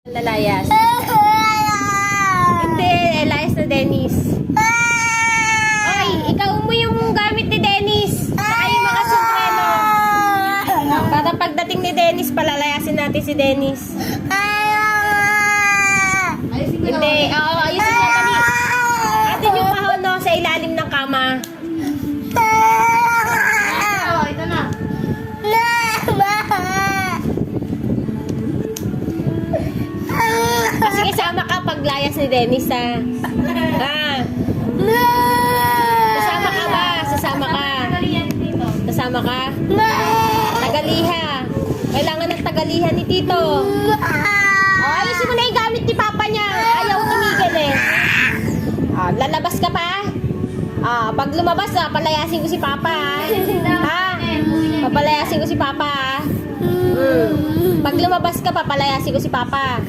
Lalayas. Hindi, layas na Dennis. Oy, ikaw mo yung gamit ni Dennis. Saka yung mga sombrero. Para pagdating ni Dennis, palalayasin natin si Dennis. Hindi, oo, ayusin mo kami. Atin yung kahon, no, sa ilalim ng kama. Ito na. Kasi kasama ka paglayas ni Dennis, ha? Ah. Sasama ka ba? Sasama ka? Sasama ka? Tagaliha. Kailangan ng tagaliha ni Tito. Oh, ayusin mo na yung gamit ni Papa niya. Ayaw tumigil eh. Ah, lalabas ka pa? Ah, pag lumabas, palayasin ko si Papa, ha? Ha? Papalayasin ko si Papa, ha? Pag lumabas ka, papalayasin ko si Papa.